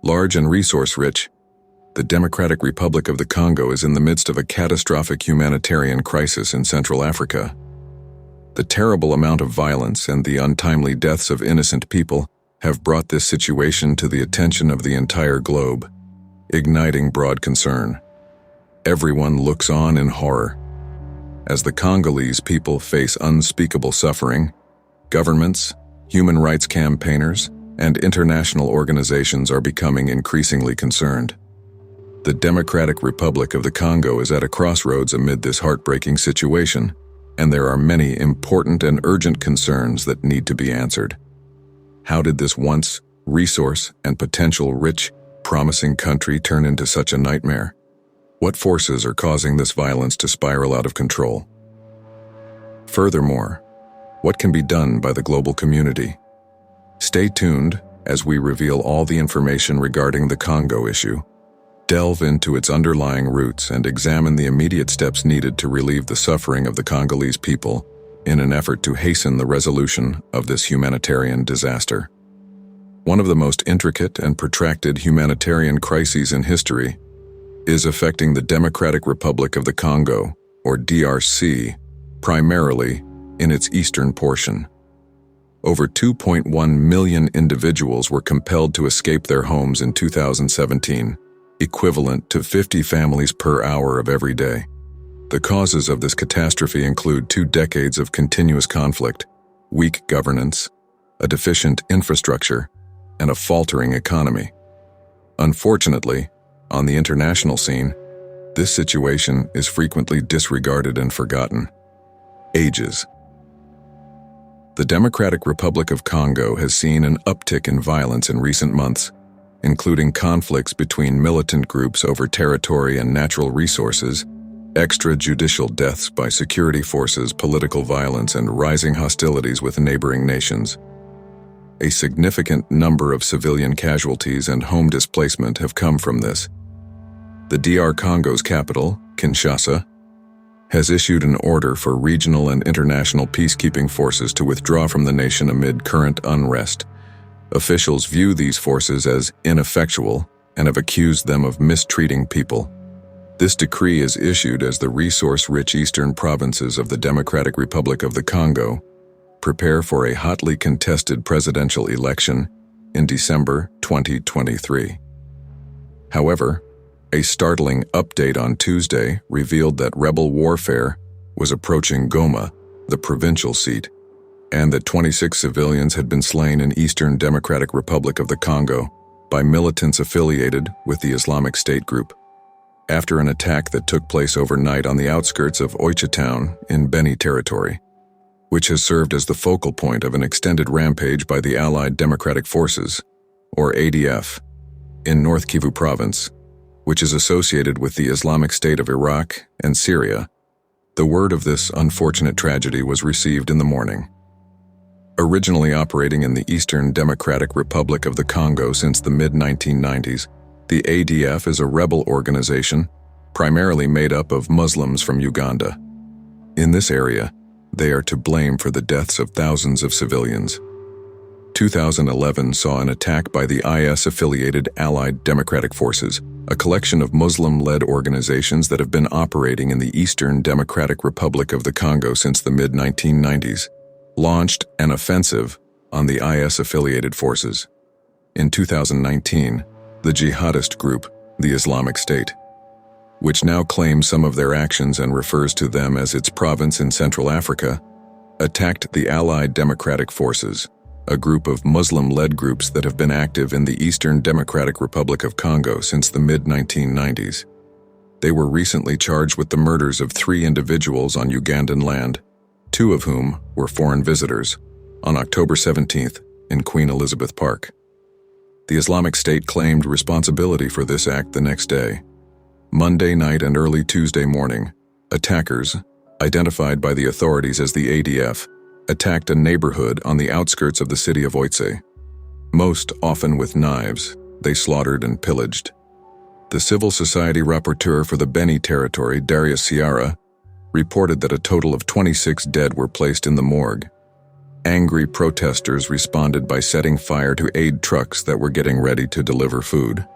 Large and resource-rich, the Democratic Republic of the Congo is in the midst of a catastrophic humanitarian crisis in Central Africa. The terrible amount of violence and the untimely deaths of innocent people have brought this situation to the attention of the entire globe, igniting broad concern. Everyone looks on in horror. As the Congolese people face unspeakable suffering, governments, human rights campaigners, and international organizations are becoming increasingly concerned. The Democratic Republic of the Congo is at a crossroads amid this heartbreaking situation, and there are many important and urgent concerns that need to be answered. How did this once resource and potential-rich, promising country turn into such a nightmare? What forces are causing this violence to spiral out of control? Furthermore, what can be done by the global community? Stay tuned as we reveal all the information regarding the Congo issue, delve into its underlying roots, and examine the immediate steps needed to relieve the suffering of the Congolese people in an effort to hasten the resolution of this humanitarian disaster. One of the most intricate and protracted humanitarian crises in history is affecting the Democratic Republic of the Congo, or DRC, primarily in its eastern portion. Over 2.1 million individuals were compelled to escape their homes in 2017, equivalent to 50 families per hour of every day. The causes of this catastrophe include 2 decades of continuous conflict, weak governance, a deficient infrastructure, and a faltering economy. Unfortunately, on the international scene, this situation is frequently disregarded and forgotten. Ages. The Democratic Republic of Congo has seen an uptick in violence in recent months, including conflicts between militant groups over territory and natural resources, extrajudicial deaths by security forces, political violence, and rising hostilities with neighboring nations. A significant number of civilian casualties and home displacement have come from this. The DR Congo's capital, Kinshasa, has issued an order for regional and international peacekeeping forces to withdraw from the nation amid current unrest. Officials view these forces as ineffectual and have accused them of mistreating people. This decree is issued as the resource-rich eastern provinces of the Democratic Republic of the Congo prepare for a hotly contested presidential election in December 2023. However, a startling update on Tuesday revealed that rebel warfare was approaching Goma, the provincial seat, and that 26 civilians had been slain in Eastern Democratic Republic of the Congo by militants affiliated with the Islamic State group, after an attack that took place overnight on the outskirts of Oicha town in Beni territory, which has served as the focal point of an extended rampage by the Allied Democratic Forces, or ADF, in North Kivu province, which is associated with the Islamic State of Iraq and Syria. The word of this unfortunate tragedy was received in the morning. Originally operating in the Eastern Democratic Republic of the Congo since the mid-1990s, the ADF is a rebel organization primarily made up of Muslims from Uganda. In this area, they are to blame for the deaths of thousands of civilians. 2011 saw an attack by the IS-affiliated Allied Democratic Forces, a collection of Muslim-led organizations that have been operating in the Eastern Democratic Republic of the Congo since the mid-1990s, launched an offensive on the IS-affiliated forces. In 2019, the jihadist group, the Islamic State, which now claims some of their actions and refers to them as its province in Central Africa, attacked the Allied Democratic Forces, a group of Muslim-led groups that have been active in the Eastern Democratic Republic of Congo since the mid-1990s. They were recently charged with the murders of 3 individuals on Ugandan land, 2 of whom were foreign visitors, on October 17th in Queen Elizabeth Park. The Islamic State claimed responsibility for this act the next day. Monday night and early Tuesday morning, attackers, identified by the authorities as the ADF, attacked a neighborhood on the outskirts of the city of Oicha. Most often with knives, they slaughtered and pillaged. The civil society rapporteur for the Beni territory, Darius Ciara, reported that a total of 26 dead were placed in the morgue, Angry protesters responded by setting fire to aid trucks that were getting ready to deliver food,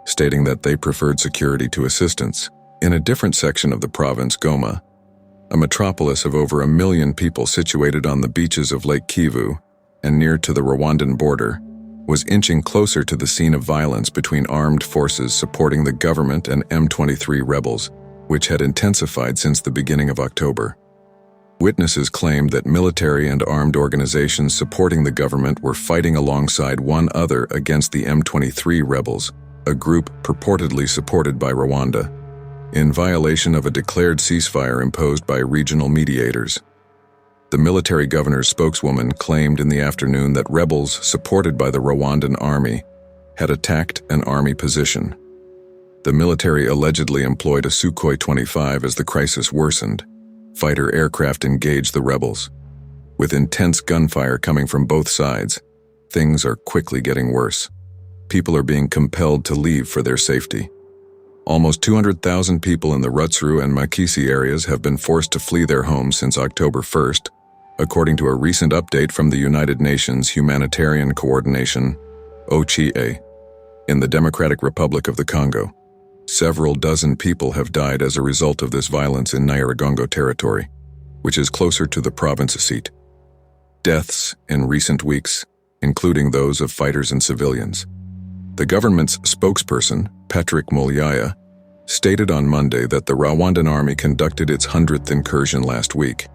stating that they preferred security to assistance. In a different section of the province, Goma, a metropolis of over 1 million people situated on the beaches of Lake Kivu and near to the Rwandan border, was inching closer to the scene of violence between armed forces supporting the government and M23 rebels, which had intensified since the beginning of October. Witnesses claimed that military and armed organizations supporting the government were fighting alongside one other against the M23 rebels, a group purportedly supported by Rwanda, in violation of a declared ceasefire imposed by regional mediators. The military governor's spokeswoman claimed in the afternoon that rebels supported by the Rwandan army had attacked an army position. The military allegedly employed a Sukhoi 25 as the crisis worsened. Fighter aircraft engaged the rebels. With intense gunfire coming from both sides, things are quickly getting worse. People are being compelled to leave for their safety. Almost 200,000 people in the Rutsuru and Makisi areas have been forced to flee their homes since October 1st, according to a recent update from the United Nations Humanitarian Coordination, OCHA, in the Democratic Republic of the Congo. Several dozen people have died as a result of this violence in Nyiragongo territory, which is closer to the province seat. Deaths in recent weeks, including those of fighters and civilians. The government's spokesperson, Patrick Mulyaya, stated on Monday that the Rwandan army conducted its 100th incursion last week,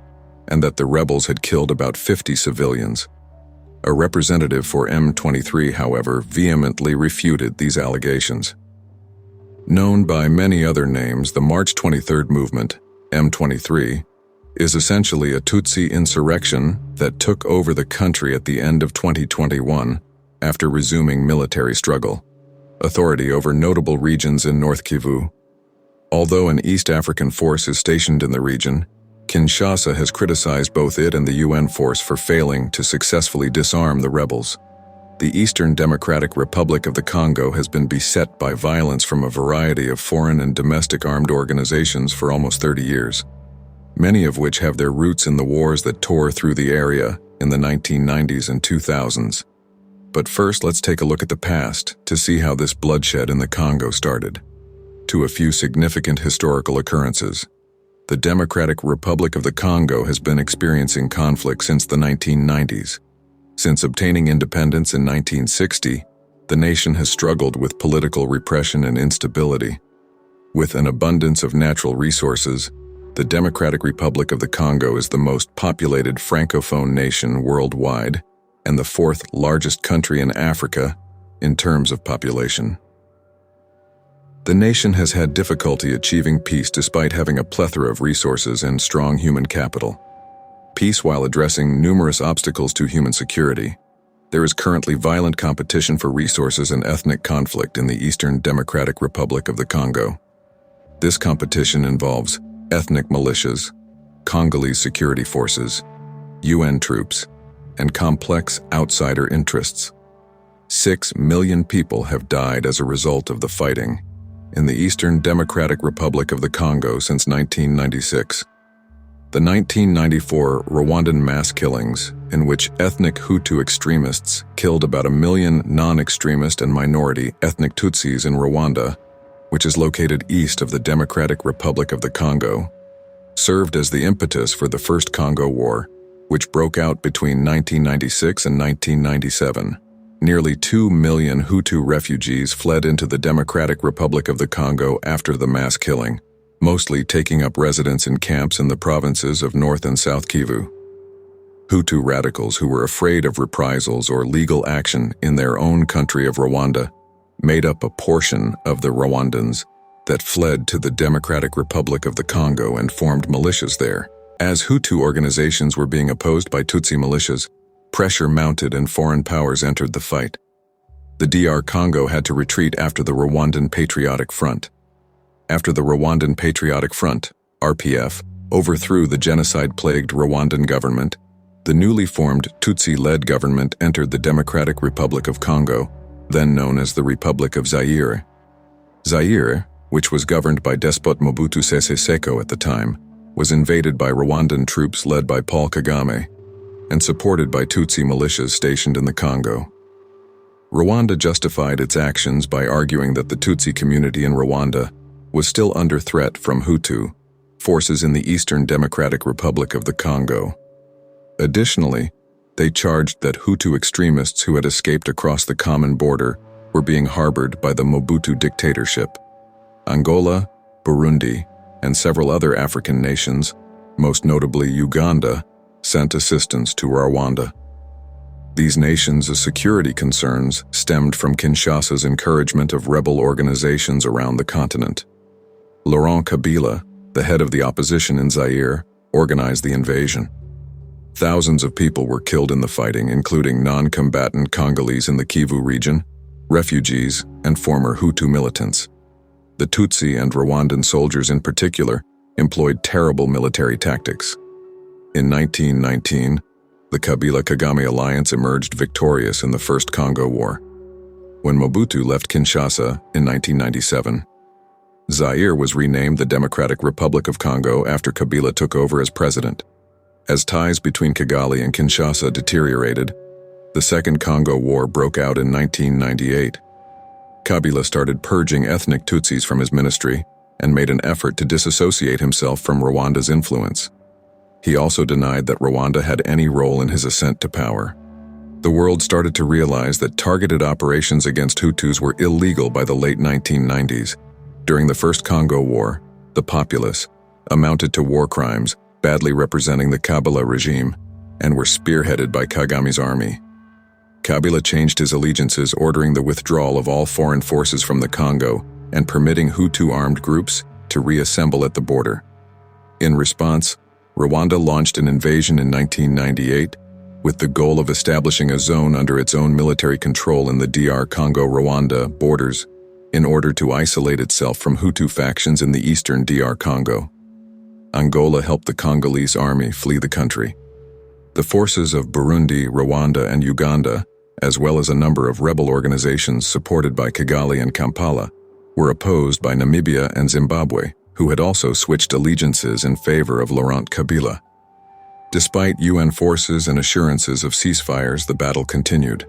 and that the rebels had killed about 50 civilians. A representative for M23, however, vehemently refuted these allegations. Known by many other names, the March 23rd movement, M23, is essentially a Tutsi insurrection that took over the country at the end of 2021 after resuming military struggle, authority over notable regions in North Kivu. Although an East African force is stationed in the region, Kinshasa has criticized both it and the UN force for failing to successfully disarm the rebels. The Eastern Democratic Republic of the Congo has been beset by violence from a variety of foreign and domestic armed organizations for almost 30 years, many of which have their roots in the wars that tore through the area in the 1990s and 2000s. But first, let's take a look at the past to see how this bloodshed in the Congo started. To a few significant historical occurrences. The Democratic Republic of the Congo has been experiencing conflict since the 1990s. Since obtaining independence in 1960, the nation has struggled with political repression and instability. With an abundance of natural resources, the Democratic Republic of the Congo is the most populated Francophone nation worldwide and the fourth largest country in Africa in terms of population. The nation has had difficulty achieving peace despite having a plethora of resources and strong human capital. Peace while addressing numerous obstacles to human security. There is currently violent competition for resources and ethnic conflict in the Eastern Democratic Republic of the Congo. This competition involves ethnic militias, Congolese security forces, UN troops, and complex outsider interests. 6 million people have died as a result of the fighting in the Eastern Democratic Republic of the Congo since 1996. The 1994 Rwandan mass killings, in which ethnic Hutu extremists killed about 1 million non-extremist and minority ethnic Tutsis in Rwanda, which is located east of the Democratic Republic of the Congo, served as the impetus for the First Congo War, which broke out between 1996 and 1997. Nearly 2 million Hutu refugees fled into the Democratic Republic of the Congo after the mass killing, mostly taking up residence in camps in the provinces of North and South Kivu. Hutu radicals who were afraid of reprisals or legal action in their own country of Rwanda made up a portion of the Rwandans that fled to the Democratic Republic of the Congo and formed militias there. As Hutu organizations were being opposed by Tutsi militias, pressure mounted and foreign powers entered the fight. The DR Congo had to retreat after the Rwandan Patriotic Front. After the Rwandan Patriotic Front, RPF, overthrew the genocide-plagued Rwandan government, the newly formed Tutsi-led government entered the Democratic Republic of Congo, then known as the Republic of Zaire. Zaire, which was governed by despot Mobutu Sese Seko at the time, was invaded by Rwandan troops led by Paul Kagame. and supported by Tutsi militias stationed in the Congo. Rwanda justified its actions by arguing that the Tutsi community in Rwanda was still under threat from Hutu forces in the Eastern Democratic Republic of the Congo. Additionally, they charged that Hutu extremists who had escaped across the common border were being harbored by the Mobutu dictatorship. Angola, Burundi, and several other African nations, most notably Uganda, sent assistance to Rwanda. These nations' security concerns stemmed from Kinshasa's encouragement of rebel organizations around the continent. Laurent Kabila, the head of the opposition in Zaire, organized the invasion. Thousands of people were killed in the fighting, including non-combatant Congolese in the Kivu region, refugees, and former Hutu militants. The Tutsi and Rwandan soldiers in particular employed terrible military tactics. In 1919, the Kabila-Kagame alliance emerged victorious in the First Congo War. When Mobutu left Kinshasa in 1997, Zaire was renamed the Democratic Republic of Congo after Kabila took over as president. As ties between Kigali and Kinshasa deteriorated, the Second Congo War broke out in 1998. Kabila started purging ethnic Tutsis from his ministry and made an effort to disassociate himself from Rwanda's influence. He also denied that Rwanda had any role in his ascent to power. The world started to realize that targeted operations against Hutus were illegal by the late 1990s. During the First Congo War, the populace amounted to war crimes, badly representing the Kabila regime, and were spearheaded by Kagame's army. Kabila changed his allegiances, ordering the withdrawal of all foreign forces from the Congo and permitting Hutu armed groups to reassemble at the border. In response, Rwanda launched an invasion in 1998 with the goal of establishing a zone under its own military control in the DR Congo-Rwanda borders in order to isolate itself from Hutu factions in the eastern DR Congo. Angola helped the Congolese army flee the country. The forces of Burundi, Rwanda, and Uganda, as well as a number of rebel organizations supported by Kigali and Kampala, were opposed by Namibia and Zimbabwe, who had also switched allegiances in favor of Laurent Kabila. Despite UN forces and assurances of ceasefires, the battle continued.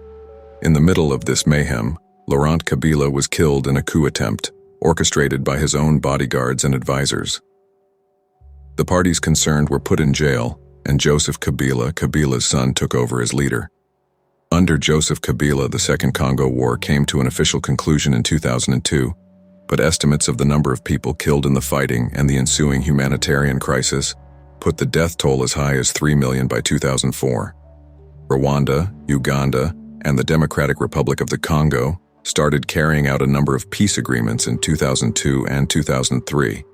In the middle of this mayhem, Laurent Kabila was killed in a coup attempt, orchestrated by his own bodyguards and advisors. The parties concerned were put in jail, and Joseph Kabila, Kabila's son, took over as leader. Under Joseph Kabila, the Second Congo War came to an official conclusion in 2002, but estimates of the number of people killed in the fighting and the ensuing humanitarian crisis put the death toll as high as 3 million by 2004. Rwanda, Uganda, and the Democratic Republic of the Congo started carrying out a number of peace agreements in 2002 and 2003.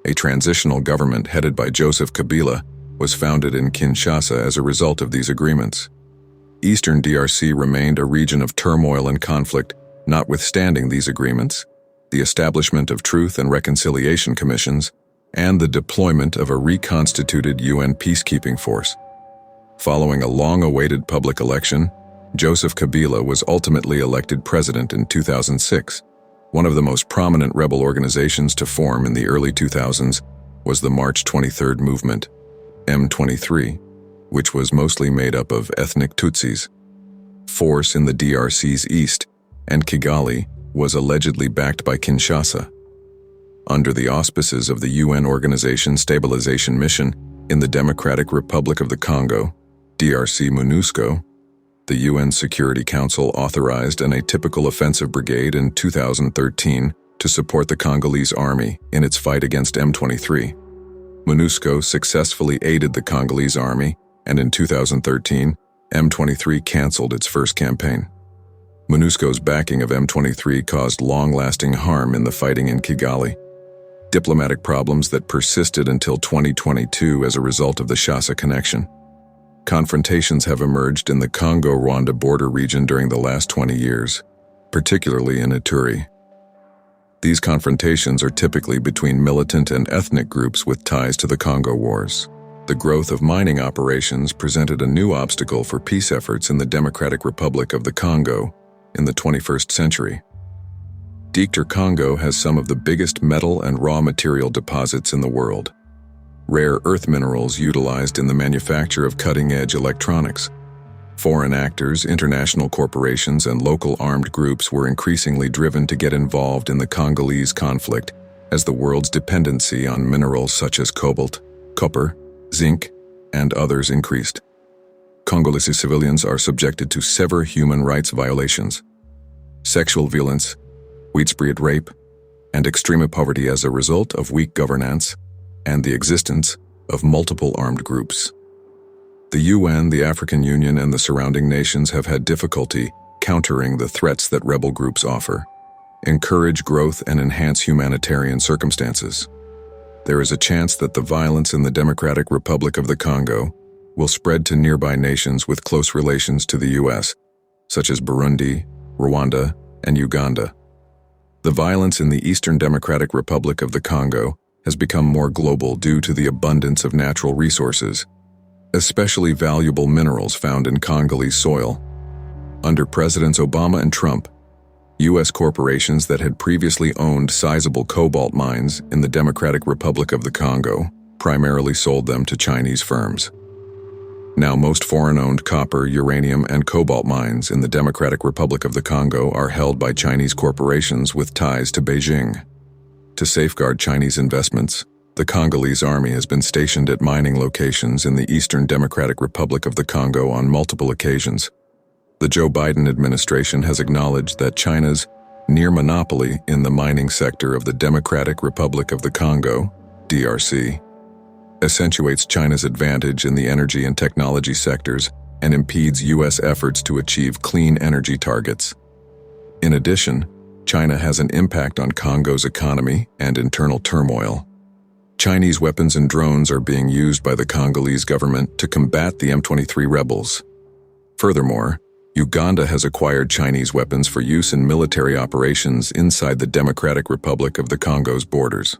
A transitional government headed by Joseph Kabila was founded in Kinshasa as a result of these agreements. Eastern DRC remained a region of turmoil and conflict, notwithstanding these agreements, the establishment of Truth and Reconciliation Commissions, and the deployment of a reconstituted UN peacekeeping force. Following a long-awaited public election, Joseph Kabila was ultimately elected president in 2006. One of the most prominent rebel organizations to form in the early 2000s was the March 23rd movement, M23, which was mostly made up of ethnic Tutsis. Force in the DRC's east, and Kigali was allegedly backed by Kinshasa. Under the auspices of the UN Organization Stabilization Mission in the Democratic Republic of the Congo, DRC MONUSCO, the UN Security Council authorized an atypical offensive brigade in 2013 to support the Congolese army in its fight against M23. MONUSCO successfully aided the Congolese army, and in 2013, M23 canceled its first campaign. MONUSCO's backing of M23 caused long-lasting harm in the fighting in Kigali. Diplomatic problems that persisted until 2022 as a result of the Shasa connection. Confrontations have emerged in the Congo-Rwanda border region during the last 20 years, particularly in Ituri. These confrontations are typically between militant and ethnic groups with ties to the Congo Wars. The growth of mining operations presented a new obstacle for peace efforts in the Democratic Republic of the Congo in the 21st century. Dr. Congo has some of the biggest metal and raw material deposits in the world. rare earth minerals utilized in the manufacture of cutting-edge electronics. Foreign actors, international corporations, and local armed groups were increasingly driven to get involved in the Congolese conflict as the world's dependency on minerals such as cobalt, copper, zinc, and others increased. Congolese civilians are subjected to severe human rights violations, sexual violence, widespread rape, and extreme poverty as a result of weak governance and the existence of multiple armed groups. The UN, the African Union, and the surrounding nations have had difficulty countering the threats that rebel groups offer, encourage growth, and enhance humanitarian circumstances. There is a chance that the violence in the Democratic Republic of the Congo will spread to nearby nations with close relations to the US, such as Burundi, Rwanda, and Uganda. The violence in the Eastern Democratic Republic of the Congo has become more global due to the abundance of natural resources, especially valuable minerals found in Congolese soil. Under Presidents Obama and Trump, U.S. corporations that had previously owned sizable cobalt mines in the Democratic Republic of the Congo primarily sold them to Chinese firms. Now most foreign-owned copper, uranium, and cobalt mines in the Democratic Republic of the Congo are held by Chinese corporations with ties to Beijing. To safeguard Chinese investments, the Congolese army has been stationed at mining locations in the Eastern Democratic Republic of the Congo on multiple occasions. The Joe Biden administration has acknowledged that China's near monopoly in the mining sector of the Democratic Republic of the Congo, DRC, accentuates China's advantage in the energy and technology sectors and impedes U.S. efforts to achieve clean energy targets. In addition, China has an impact on Congo's economy and internal turmoil. Chinese weapons and drones are being used by the Congolese government to combat the M23 rebels. Furthermore, Uganda has acquired Chinese weapons for use in military operations inside the Democratic Republic of the Congo's borders.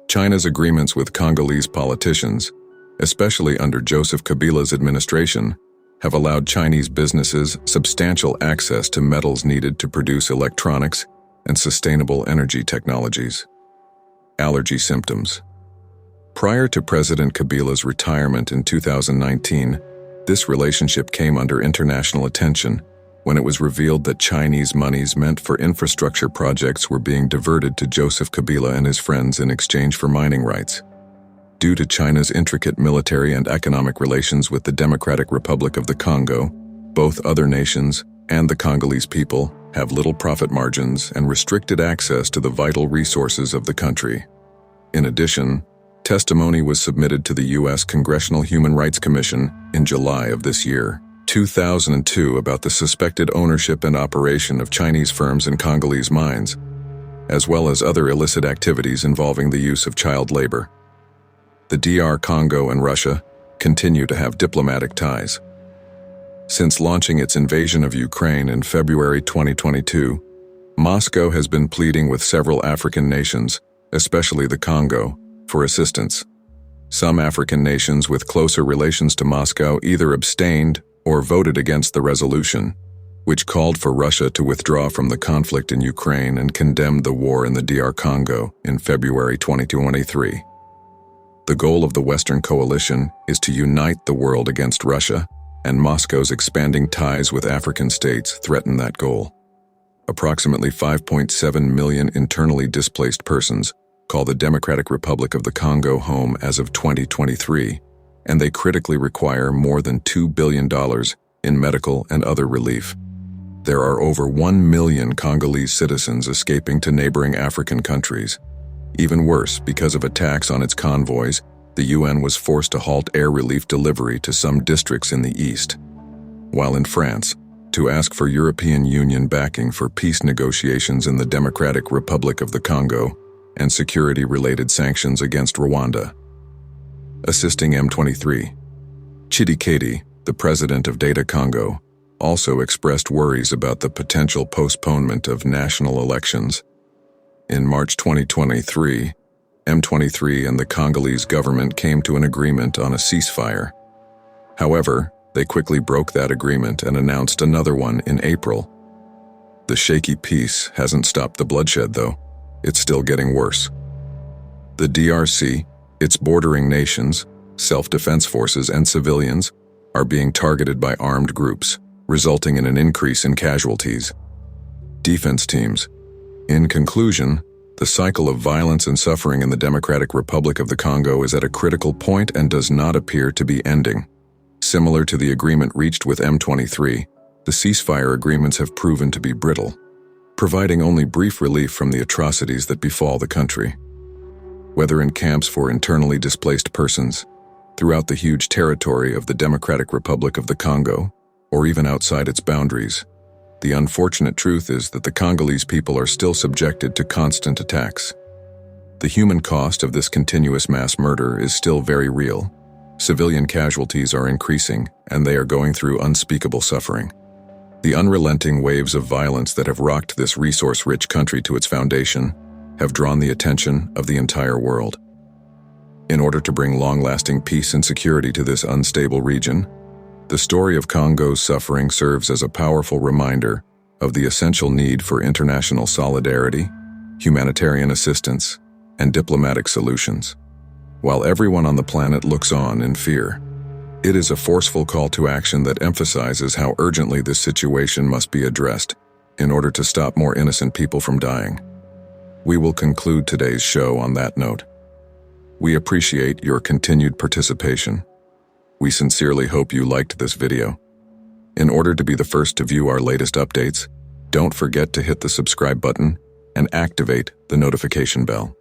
China's agreements with Congolese politicians, especially under Joseph Kabila's administration, have allowed Chinese businesses substantial access to metals needed to produce electronics and sustainable energy technologies. Allergy symptoms. Prior to President Kabila's retirement in 2019, this relationship came under international attention when it was revealed that Chinese monies meant for infrastructure projects were being diverted to Joseph Kabila and his friends in exchange for mining rights. Due to China's intricate military and economic relations with the Democratic Republic of the Congo, both other nations and the Congolese people have little profit margins and restricted access to the vital resources of the country. In addition, testimony was submitted to the U.S. Congressional Human Rights Commission in July of this year, 2002, about the suspected ownership and operation of Chinese firms in Congolese mines, as well as other illicit activities involving the use of child labor. The DR Congo and Russia continue to have diplomatic ties. Since launching its invasion of Ukraine in February 2022, Moscow has been pleading with several African nations, especially the Congo, for assistance. Some African nations with closer relations to Moscow either abstained or voted against the resolution, which called for Russia to withdraw from the conflict in Ukraine and condemned the war in the DR Congo in February 2023. The goal of the Western coalition is to unite the world against Russia, and Moscow's expanding ties with African states threaten that goal. Approximately 5.7 million internally displaced persons call the Democratic Republic of the Congo home as of 2023, and they critically require more than $2 billion in medical and other relief. There are over 1 million Congolese citizens escaping to neighboring African countries. Even worse, because of attacks on its convoys, the UN was forced to halt air relief delivery to some districts in the east. While in France, to ask for European Union backing for peace negotiations in the Democratic Republic of the Congo and security-related sanctions against Rwanda. Assisting M23. Tshisekedi, the president of Data Congo, also expressed worries about the potential postponement of national elections. In March 2023, M23 and the Congolese government came to an agreement on a ceasefire. However, they quickly broke that agreement and announced another one in April. The shaky peace hasn't stopped the bloodshed, though. It's still getting worse. The DRC, Its bordering nations, self-defense forces, and civilians are being targeted by armed groups, resulting in an increase in casualties. Defense teams. In conclusion, the cycle of violence and suffering in the Democratic Republic of the Congo is at a critical point and does not appear to be ending. Similar to the agreement reached with M23, the ceasefire agreements have proven to be brittle, providing only brief relief from the atrocities that befall the country. Whether in camps for internally displaced persons, throughout the huge territory of the Democratic Republic of the Congo, or even outside its boundaries, the unfortunate truth is that the Congolese people are still subjected to constant attacks. The human cost of this continuous mass murder is still very real. Civilian casualties are increasing, and they are going through unspeakable suffering. The unrelenting waves of violence that have rocked this resource-rich country to its foundation have drawn the attention of the entire world. In order to bring long-lasting peace and security to this unstable region, the story of Congo's suffering serves as a powerful reminder of the essential need for international solidarity, humanitarian assistance, and diplomatic solutions. While everyone on the planet looks on in fear, it is a forceful call to action that emphasizes how urgently this situation must be addressed in order to stop more innocent people from dying. We will conclude today's show on that note. We appreciate your continued participation. We sincerely hope you liked this video. In order to be the first to view our latest updates, don't forget to hit the subscribe button and activate the notification bell.